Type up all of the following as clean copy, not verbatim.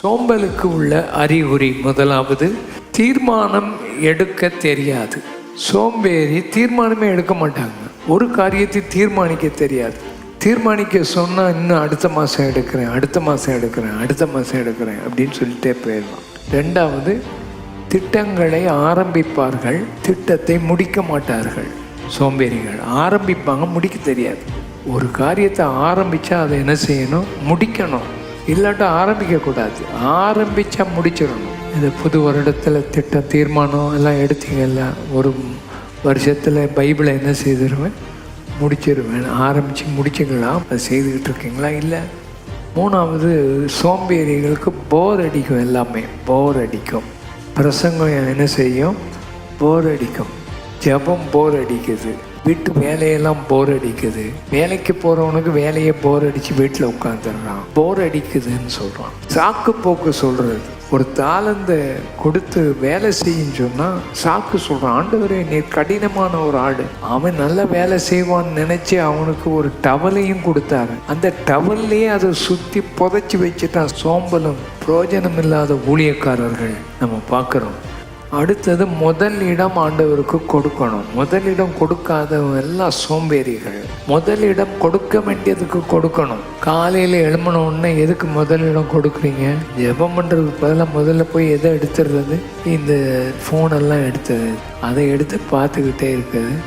சோம்பலுக்கு உள்ள அறிகுறி முதலாவது, தீர்மானம் எடுக்க தெரியாது. சோம்பேறி தீர்மானமே எடுக்க மாட்டாங்க. ஒரு காரியத்தை தீர்மானிக்க தெரியாது. தீர்மானிக்க சொன்னால் இன்னும் அடுத்த மாதம் எடுக்கிறேன் அப்படின்னு சொல்லிட்டே போயிடலாம். ரெண்டாவது, திட்டங்களை ஆரம்பிப்பார்கள், திட்டத்தை முடிக்க மாட்டார்கள். சோம்பேறிகள் ஆரம்பிப்பாங்க, முடிக்க தெரியாது. ஒரு காரியத்தை ஆரம்பித்தா அதை என்ன செய்யணும்? முடிக்கணும். இல்லாட்டா ஆரம்பிக்கக்கூடாது. ஆரம்பித்தா முடிச்சிடணும். இந்த புது வருடத்தில் திட்டம் தீர்மானம் எல்லாம் எடுத்தீங்கல்ல, ஒரு வருஷத்தில் பைபிளை என்ன செய்திருவேன்? முடிச்சிருவேன். ஆரம்பித்து முடிச்சுக்கலாம். அதை செய்துக்கிட்டு இருக்கீங்களா? இல்லை. மூணாவது, சோம்பேறிகளுக்கு போர் அடிக்கும். எல்லாமே போர் அடிக்கும். பிரசங்கம் என்ன செய்யும்? போர் அடிக்கும். ஜெபம் போர் அடிக்குது. வீட்டு வேலையெல்லாம் போர் அடிக்குது. வேலைக்கு போகிறவனுக்கு வேலையை போர் அடித்து வீட்டில் உட்காந்துடுறான். போர் அடிக்குதுன்னு சொல்கிறான். சாக்கு போக்கு சொல்கிறது. ஒரு தாளந்தை கொடுத்து வேலை செய்யுன்னு சொன்னால் சாக்கு சொல்கிறான். ஆண்டவரே, நீ கடினமான ஒரு ஆடு. அவன் நல்ல வேலை செய்வான்னு நினச்சி அவனுக்கு ஒரு டவலையும் கொடுத்தாரு. அந்த டவல்லையே அதை சுற்றி புதைச்சி வச்சுட்டான். சோம்பலும் பிரயோஜனம் இல்லாத ஊழியக்காரர்கள் நம்ம பார்க்குறோம். அடுத்தது, முதல் இடம் ஆண்டவருக்கு கொடுக்கணும். முதலிடம் கொடுக்காதவங்க எல்லாம் சோம்பேறிகள். முதலிடம் கொடுக்க வேண்டியதுக்கு கொடுக்கணும். காலையில் எழும்பினோடனே எதுக்கு முதலிடம் கொடுக்குறீங்க? ஜெபம் பண்ணுறதுக்கு பதிலாக முதல்ல போய் எதை எடுத்துடுறது? இந்த ஃபோனெல்லாம் எடுத்தது, அதை எடுத்து பார்த்துக்கிட்டே இருக்குது.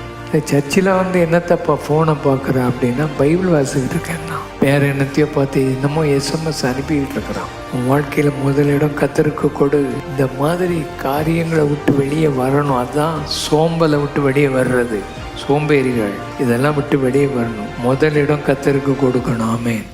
சர்ச்சில் என்னத்தப்பா ஃபோனை பார்க்குற அப்படின்னா, பைபிள் வாசிக்கிட்டு இருக்கேன்னா வேறு என்னத்தையோ பார்த்து இன்னமும் எஸ்எம்எஸ் அனுப்பிக்கிட்டு இருக்கிறான். உன் வாழ்க்கையில் முதலிடம் கர்த்தருக்கு கொடு. இந்த மாதிரி காரியங்களை விட்டு வெளியே வரணும். அதுதான் சோம்பலை விட்டு வெளியே வர்றது. சோம்பேறிகள் இதெல்லாம் விட்டு வெளியே வரணும். முதலிடம் கர்த்தருக்கு கொடுக்கணும். ஆமென்.